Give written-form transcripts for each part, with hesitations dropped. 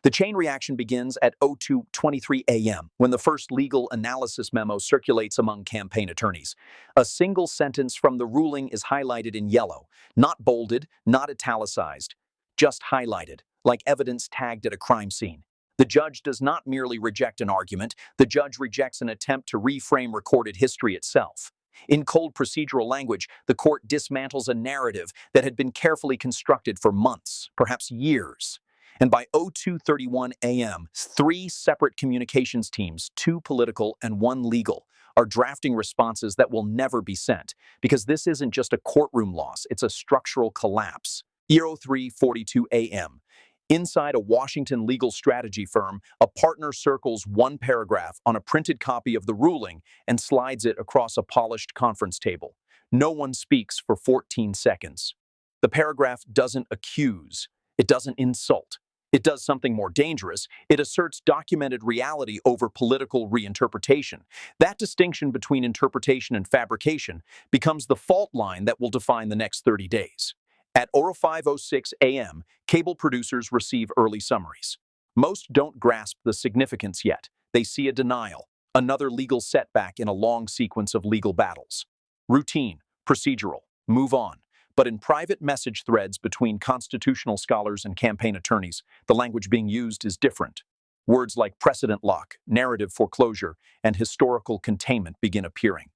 The chain reaction begins at 02:23 a.m. when the first legal analysis memo circulates among campaign attorneys. A single sentence from the ruling is highlighted in yellow, not bolded, not italicized, just highlighted, like evidence tagged at a crime scene. The judge does not merely reject an argument, the judge rejects an attempt to reframe recorded history itself. In cold procedural language, the court dismantles a narrative that had been carefully constructed for months, perhaps years. And by 02:31 a.m., three separate communications teams, two political and one legal, are drafting responses that will never be sent, because this isn't just a courtroom loss, it's a structural collapse. 03:42 a.m. Inside a Washington legal strategy firm, a partner circles one paragraph on a printed copy of the ruling and slides it across a polished conference table. No one speaks for 14 seconds. The paragraph doesn't accuse, it doesn't insult. It does something more dangerous. It asserts documented reality over political reinterpretation. That distinction between interpretation and fabrication becomes the fault line that will define the next 30 days. At 05:06 a.m., cable producers receive early summaries. Most don't grasp the significance yet. They see a denial, another legal setback in a long sequence of legal battles. Routine, procedural, move on. But in private message threads between constitutional scholars and campaign attorneys, the language being used is different. Words like precedent lock, narrative foreclosure, and historical containment begin appearing.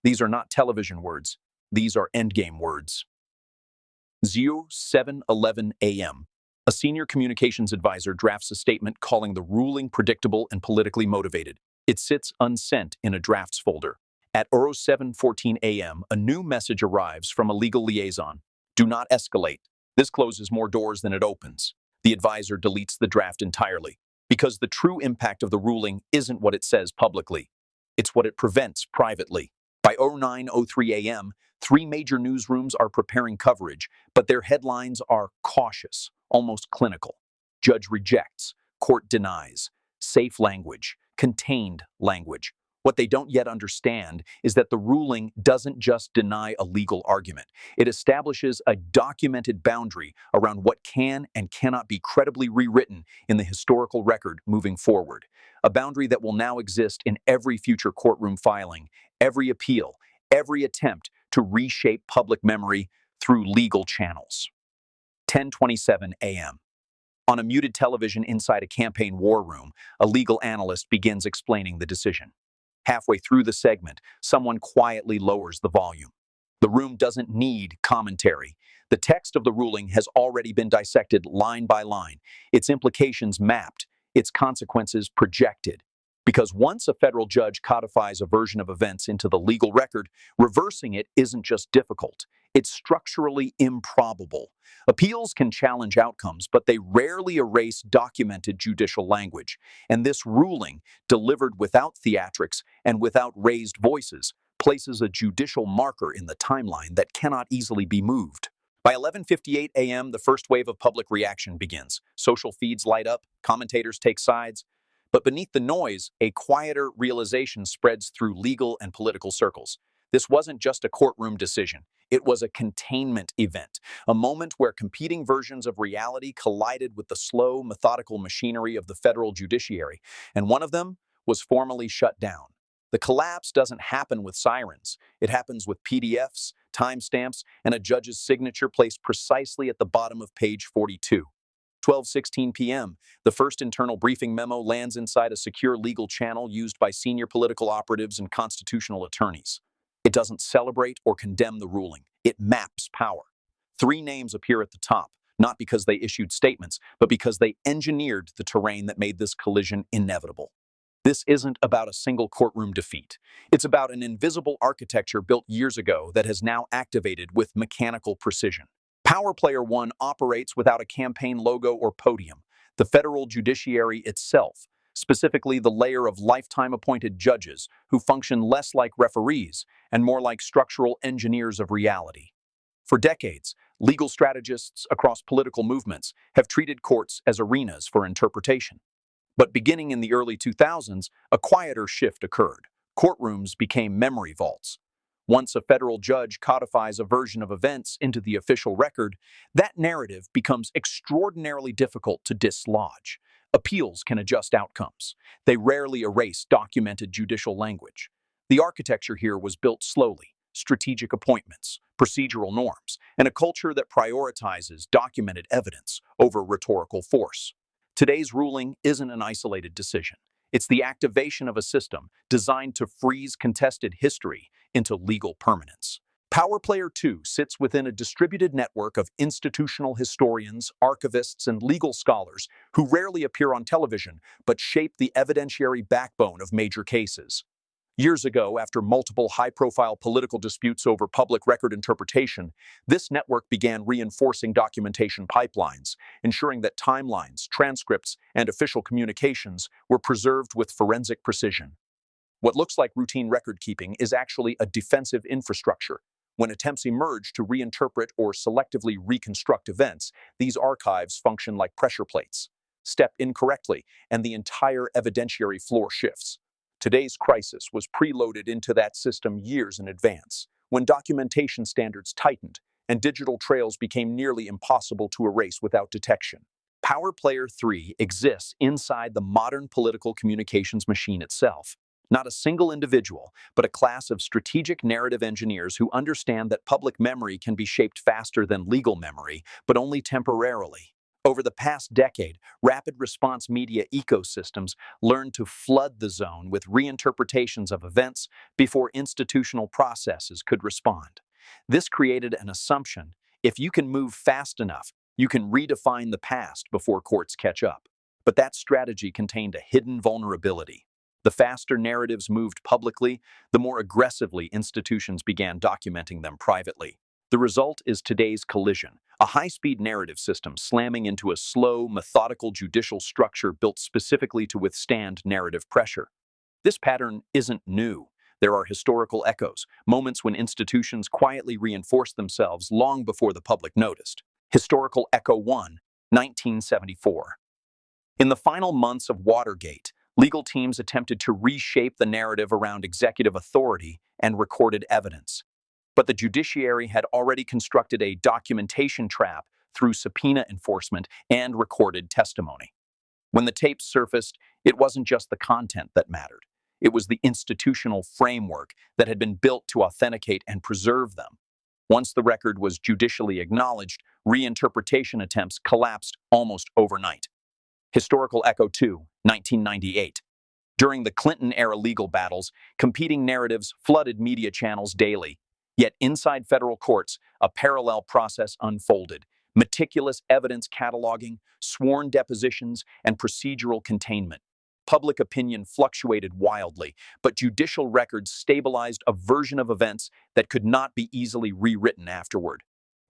These are not television words. These are endgame words. 07:11 a.m. A senior communications advisor drafts a statement calling the ruling predictable and politically motivated. It sits unsent in a drafts folder. At 07:14 a.m., a new message arrives from a legal liaison. Do not escalate. This closes more doors than it opens. The advisor deletes the draft entirely, because the true impact of the ruling isn't what it says publicly. It's what it prevents privately. By 09:03 a.m., three major newsrooms are preparing coverage, but their headlines are cautious, almost clinical. Judge rejects, court denies, safe language, contained language. What they don't yet understand is that the ruling doesn't just deny a legal argument. It establishes a documented boundary around what can and cannot be credibly rewritten in the historical record moving forward. A boundary that will now exist in every future courtroom filing, every appeal, every attempt to reshape public memory through legal channels. 10:27 a.m. On a muted television inside a campaign war room, a legal analyst begins explaining the decision. Halfway through the segment, someone quietly lowers the volume. The room doesn't need commentary. The text of the ruling has already been dissected line by line, its implications mapped, its consequences projected. Because once a federal judge codifies a version of events into the legal record, reversing it isn't just difficult, it's structurally improbable. Appeals can challenge outcomes, but they rarely erase documented judicial language. And this ruling, delivered without theatrics and without raised voices, places a judicial marker in the timeline that cannot easily be moved. By 11:58 a.m., the first wave of public reaction begins. Social feeds light up, commentators take sides. But beneath the noise, a quieter realization spreads through legal and political circles. This wasn't just a courtroom decision. It was a containment event, a moment where competing versions of reality collided with the slow, methodical machinery of the federal judiciary, and one of them was formally shut down. The collapse doesn't happen with sirens. It happens with PDFs, timestamps, and a judge's signature placed precisely at the bottom of page 42. 12:16 p.m., the first internal briefing memo lands inside a secure legal channel used by senior political operatives and constitutional attorneys. It doesn't celebrate or condemn the ruling. It maps power. Three names appear at the top, not because they issued statements, but because they engineered the terrain that made this collision inevitable. This isn't about a single courtroom defeat. It's about an invisible architecture built years ago that has now activated with mechanical precision. Power Player 1 operates without a campaign logo or podium. The federal judiciary itself, specifically the layer of lifetime appointed judges who function less like referees and more like structural engineers of reality. For decades, legal strategists across political movements have treated courts as arenas for interpretation. But beginning in the early 2000s, a quieter shift occurred. Courtrooms became memory vaults. Once a federal judge codifies a version of events into the official record, that narrative becomes extraordinarily difficult to dislodge. Appeals can adjust outcomes. They rarely erase documented judicial language. The architecture here was built slowly: strategic appointments, procedural norms, and a culture that prioritizes documented evidence over rhetorical force. Today's ruling isn't an isolated decision. It's the activation of a system designed to freeze contested history into legal permanence. Power Player 2 sits within a distributed network of institutional historians, archivists, and legal scholars who rarely appear on television but shape the evidentiary backbone of major cases. Years ago, after multiple high-profile political disputes over public record interpretation, this network began reinforcing documentation pipelines, ensuring that timelines, transcripts, and official communications were preserved with forensic precision. What looks like routine record-keeping is actually a defensive infrastructure. When attempts emerge to reinterpret or selectively reconstruct events, these archives function like pressure plates. Step incorrectly, and the entire evidentiary floor shifts. Today's crisis was preloaded into that system years in advance, when documentation standards tightened and digital trails became nearly impossible to erase without detection. Power Player 3 exists inside the modern political communications machine itself. Not a single individual, but a class of strategic narrative engineers who understand that public memory can be shaped faster than legal memory, but only temporarily. Over the past decade, rapid response media ecosystems learned to flood the zone with reinterpretations of events before institutional processes could respond. This created an assumption: if you can move fast enough, you can redefine the past before courts catch up. But that strategy contained a hidden vulnerability. The faster narratives moved publicly, the more aggressively institutions began documenting them privately. The result is today's collision: a high-speed narrative system slamming into a slow, methodical judicial structure built specifically to withstand narrative pressure. This pattern isn't new. There are historical echoes, moments when institutions quietly reinforced themselves long before the public noticed. Historical Echo 1, 1974. In the final months of Watergate, legal teams attempted to reshape the narrative around executive authority and recorded evidence. But the judiciary had already constructed a documentation trap through subpoena enforcement and recorded testimony. When the tapes surfaced, it wasn't just the content that mattered. It was the institutional framework that had been built to authenticate and preserve them. Once the record was judicially acknowledged, reinterpretation attempts collapsed almost overnight. Historical Echo 2, 1998. During the Clinton-era legal battles, competing narratives flooded media channels daily. Yet inside federal courts, a parallel process unfolded: meticulous evidence cataloging, sworn depositions, and procedural containment. Public opinion fluctuated wildly, but judicial records stabilized a version of events that could not be easily rewritten afterward.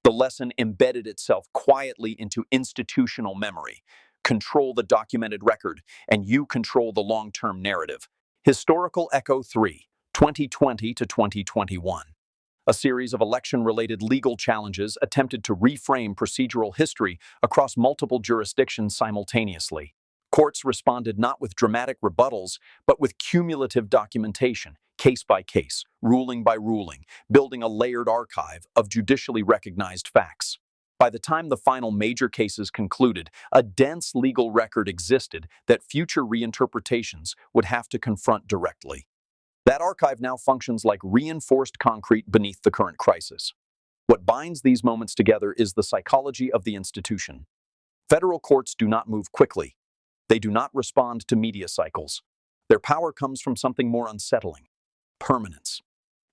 The lesson embedded itself quietly into institutional memory: control the documented record, and you control the long-term narrative. Historical Echo 3, 2020 to 2021. A series of election-related legal challenges attempted to reframe procedural history across multiple jurisdictions simultaneously. Courts responded not with dramatic rebuttals, but with cumulative documentation, case by case, ruling by ruling, building a layered archive of judicially recognized facts. By the time the final major cases concluded, a dense legal record existed that future reinterpretations would have to confront directly. That archive now functions like reinforced concrete beneath the current crisis. What binds these moments together is the psychology of the institution. Federal courts do not move quickly. They do not respond to media cycles. Their power comes from something more unsettling: permanence.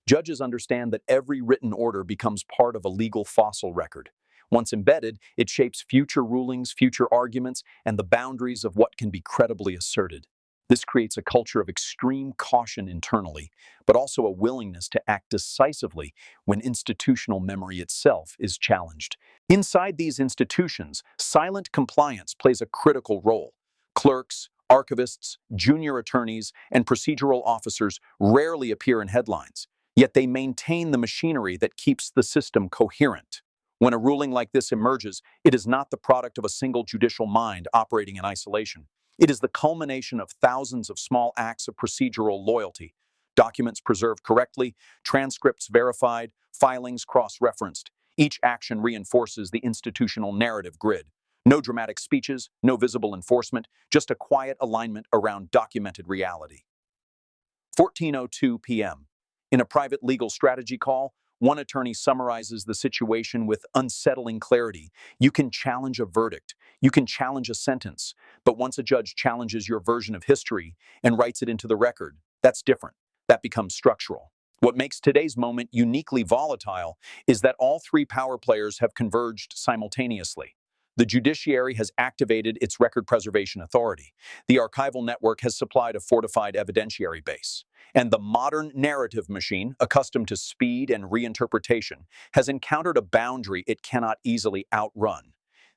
Judges understand that every written order becomes part of a legal fossil record. Once embedded, it shapes future rulings, future arguments, and the boundaries of what can be credibly asserted. This creates a culture of extreme caution internally, but also a willingness to act decisively when institutional memory itself is challenged. Inside these institutions, silent compliance plays a critical role. Clerks, archivists, junior attorneys, and procedural officers rarely appear in headlines, yet they maintain the machinery that keeps the system coherent. When a ruling like this emerges, it is not the product of a single judicial mind operating in isolation. It is the culmination of thousands of small acts of procedural loyalty: documents preserved correctly, transcripts verified, filings cross-referenced. Each action reinforces the institutional narrative grid. No dramatic speeches, no visible enforcement, just a quiet alignment around documented reality. 14:02 p.m. In a private legal strategy call, one attorney summarizes the situation with unsettling clarity. You can challenge a verdict, you can challenge a sentence, but once a judge challenges your version of history and writes it into the record, that's different. That becomes structural. What makes today's moment uniquely volatile is that all three power players have converged simultaneously. The judiciary has activated its record preservation authority. The archival network has supplied a fortified evidentiary base. And the modern narrative machine, accustomed to speed and reinterpretation, has encountered a boundary it cannot easily outrun.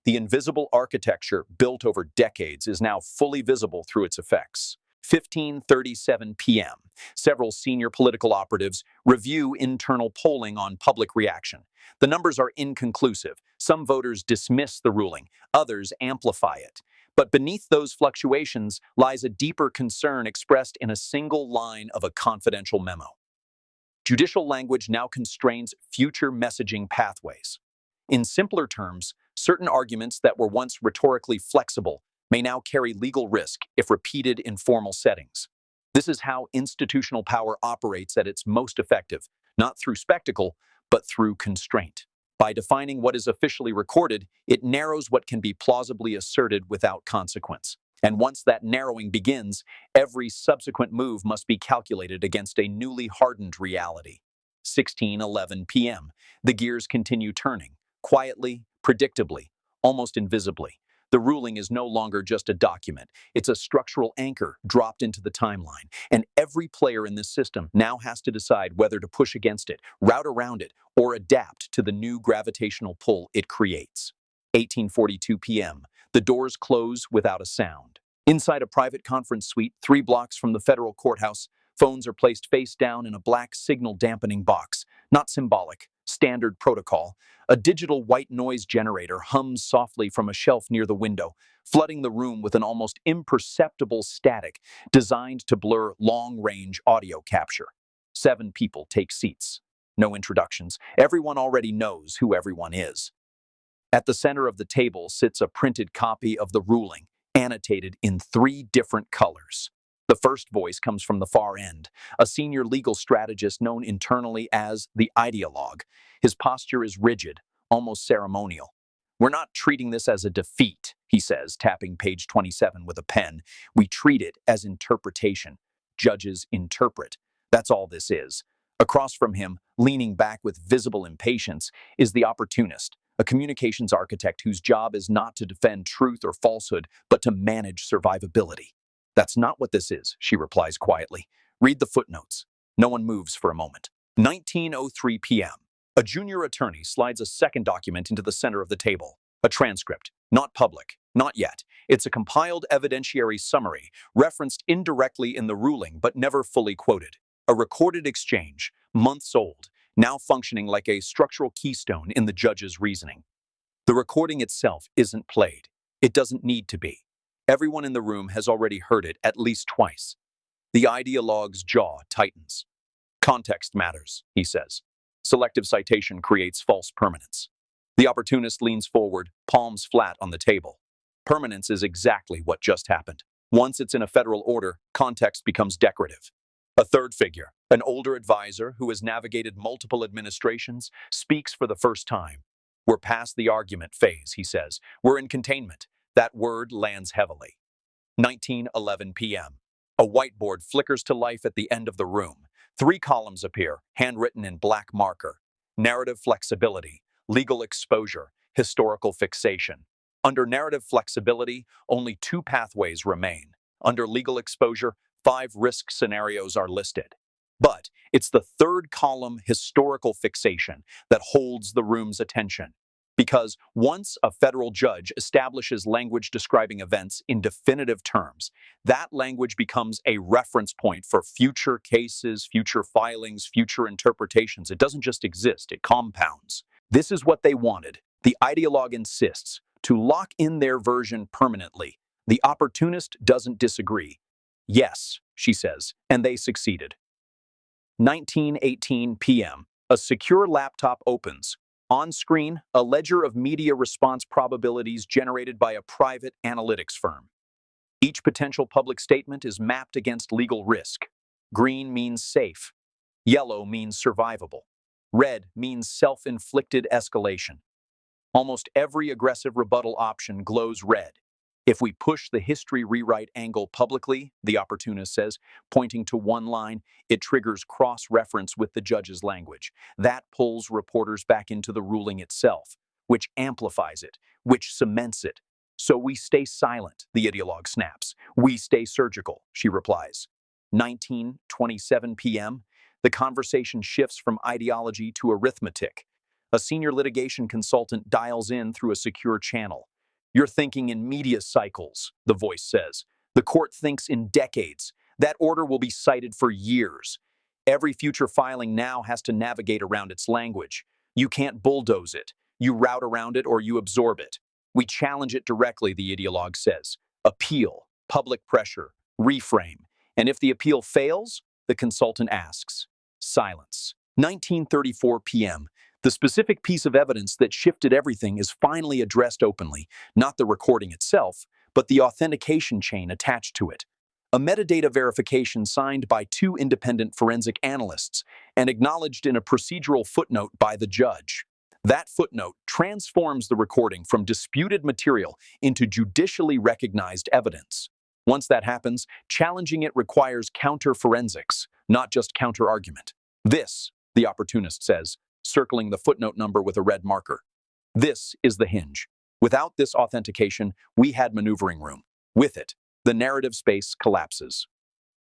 The invisible architecture, built over decades, is now fully visible through its effects. 15:37 p.m. Several senior political operatives review internal polling on public reaction. The numbers are inconclusive. Some voters dismiss the ruling, others amplify it. But beneath those fluctuations lies a deeper concern expressed in a single line of a confidential memo. Judicial language now constrains future messaging pathways. In simpler terms, certain arguments that were once rhetorically flexible may now carry legal risk if repeated in formal settings. This is how institutional power operates at its most effective, not through spectacle, but through constraint. By defining what is officially recorded, it narrows what can be plausibly asserted without consequence. And once that narrowing begins, every subsequent move must be calculated against a newly hardened reality. 16:11 p.m. The gears continue turning, quietly, predictably, almost invisibly. The ruling is no longer just a document. It's a structural anchor dropped into the timeline. And every player in this system now has to decide whether to push against it, route around it, or adapt to the new gravitational pull it creates. 18:42 p.m. The doors close without a sound. Inside a private conference suite 3 blocks from the federal courthouse, phones are placed face down in a black signal dampening box. Not symbolic, standard protocol. A digital white noise generator hums softly from a shelf near the window, flooding the room with an almost imperceptible static designed to blur long-range audio capture. 7 people take seats. No introductions. Everyone already knows who everyone is. At the center of the table sits a printed copy of the ruling, annotated in 3 different colors. The first voice comes from the far end, a senior legal strategist known internally as the ideologue. His posture is rigid, almost ceremonial. "We're not treating this as a defeat," he says, tapping page 27 with a pen. "We treat it as interpretation. Judges interpret. That's all this is." Across from him, leaning back with visible impatience, is the opportunist, a communications architect whose job is not to defend truth or falsehood, but to manage survivability. "That's not what this is," she replies quietly. "Read the footnotes." No one moves for a moment. 19:03 p.m. A junior attorney slides a second document into the center of the table. A transcript. Not public. Not yet. It's a compiled evidentiary summary, referenced indirectly in the ruling but never fully quoted. A recorded exchange, months old, now functioning like a structural keystone in the judge's reasoning. The recording itself isn't played. It doesn't need to be. Everyone in the room has already heard it at least twice. The ideologue's jaw tightens. "Context matters," he says. "Selective citation creates false permanence." The opportunist leans forward, palms flat on the table. Permanence is exactly what just happened. Once it's in a federal order, context becomes decorative. A third figure, an older advisor who has navigated multiple administrations, speaks for the first time. "We're past the argument phase," he says. "We're in containment." That word lands heavily. 19:11 p.m. A whiteboard flickers to life at the end of the room. 3 columns appear, handwritten in black marker. Narrative flexibility, legal exposure, historical fixation. Under narrative flexibility, only 2 pathways remain. Under legal exposure, 5 risk scenarios are listed. But it's the third column, historical fixation, that holds the room's attention. Because once a federal judge establishes language describing events in definitive terms, that language becomes a reference point for future cases, future filings, future interpretations. It doesn't just exist, it compounds. This is what they wanted. The ideologue insists to lock in their version permanently. The opportunist doesn't disagree. "Yes," she says, and they succeeded. 19:18 p.m. A secure laptop opens. On screen, a ledger of media response probabilities generated by a private analytics firm. Each potential public statement is mapped against legal risk. Green means safe. Yellow means survivable. Red means self-inflicted escalation. Almost every aggressive rebuttal option glows red. If we push the history rewrite angle publicly, the opportunist says, pointing to one line, it triggers cross-reference with the judge's language. That pulls reporters back into the ruling itself, which amplifies it, which cements it. So we stay silent, the ideologue snaps. We stay surgical, she replies. 19:27 p.m., the conversation shifts from ideology to arithmetic. A senior litigation consultant dials in through a secure channel. You're thinking in media cycles, the voice says. The court thinks in decades. That order will be cited for years. Every future filing now has to navigate around its language. You can't bulldoze it. You route around it or you absorb it. We challenge it directly, the ideologue says. Appeal, public pressure, reframe. And if the appeal fails, the consultant asks. Silence. 19:34 p.m. The specific piece of evidence that shifted everything is finally addressed openly, not the recording itself, but the authentication chain attached to it. A metadata verification signed by two independent forensic analysts and acknowledged in a procedural footnote by the judge. That footnote transforms the recording from disputed material into judicially recognized evidence. Once that happens, challenging it requires counter-forensics, not just counter-argument. This, the opportunist says, circling the footnote number with a red marker. This is the hinge. Without this authentication, we had maneuvering room. With it, the narrative space collapses.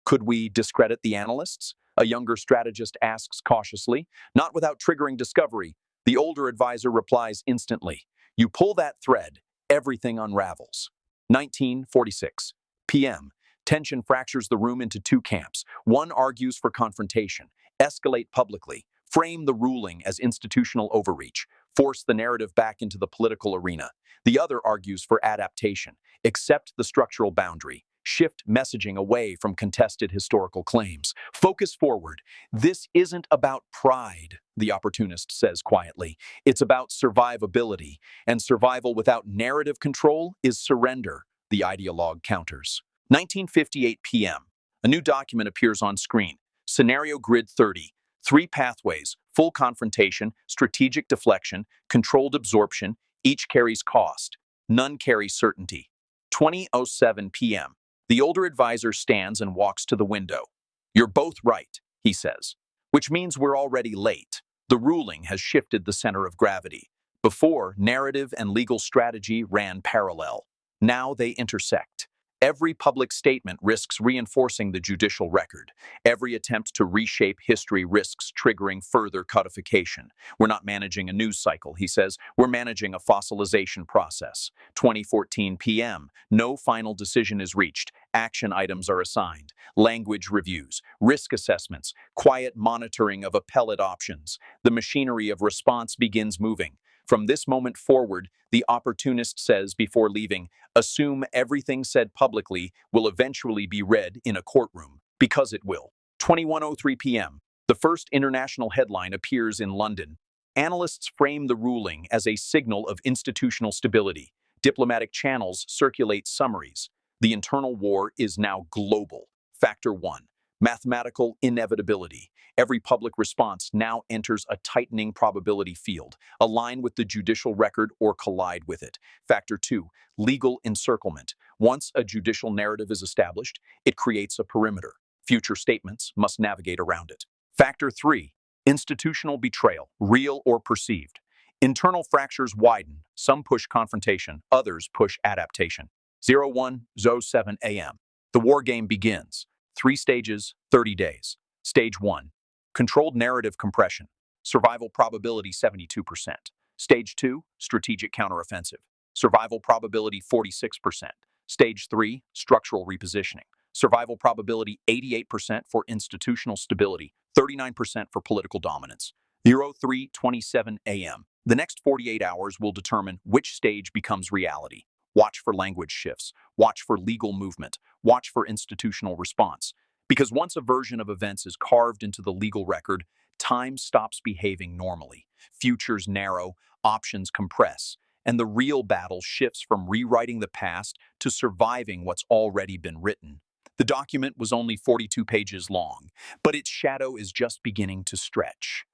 Could we discredit the analysts? A younger strategist asks cautiously, not without triggering discovery. The older advisor replies instantly. You pull that thread, everything unravels. 19:46 p.m. Tension fractures the room into two camps. One argues for confrontation, escalate publicly, frame the ruling as institutional overreach, force the narrative back into the political arena. The other argues for adaptation, accept the structural boundary, shift messaging away from contested historical claims, focus forward. This isn't about pride, the opportunist says quietly. It's about survivability, and survival without narrative control is surrender, the ideologue counters. 19:58 p.m. A new document appears on screen. Scenario Grid 30. 3 pathways, full confrontation, strategic deflection, controlled absorption, each carries cost. None carry certainty. 20:07 p.m. The older advisor stands and walks to the window. You're both right, he says, which means we're already late. The ruling has shifted the center of gravity. Before, narrative and legal strategy ran parallel. Now they intersect. Every public statement risks reinforcing the judicial record. Every attempt to reshape history risks triggering further codification. We're not managing a news cycle, he says. We're managing a fossilization process. 20:14 p.m. No final decision is reached. Action items are assigned. Language reviews, risk assessments, quiet monitoring of appellate options. The machinery of response begins moving. From this moment forward, the opportunist says before leaving, assume everything said publicly will eventually be read in a courtroom, because it will. 21:03 p.m. The first international headline appears in London. Analysts frame the ruling as a signal of institutional stability. Diplomatic channels circulate summaries. The internal war is now global. Factor 1. Mathematical inevitability. Every public response now enters a tightening probability field. Align with the judicial record or collide with it. Factor 2. Legal encirclement. Once a judicial narrative is established, it creates a perimeter. Future statements must navigate around it. Factor 3. Institutional betrayal, real or perceived. Internal fractures widen. Some push confrontation, others push adaptation. 01:07 a.m. The war game begins. 3 stages, 30 days. Stage 1. Controlled narrative compression. Survival probability 72%. Stage 2. Strategic counteroffensive. Survival probability 46%. Stage 3. Structural repositioning. Survival probability 88% for institutional stability, 39% for political dominance. 03:27 a.m. The next 48 hours will determine which stage becomes reality. Watch for language shifts. Watch for legal movement. Watch for institutional response. Because once a version of events is carved into the legal record, Time stops behaving normally, futures narrow, options compress, and the real battle shifts from rewriting the past to surviving what's already been written. The document was only 42 pages long, but its shadow is just beginning to stretch.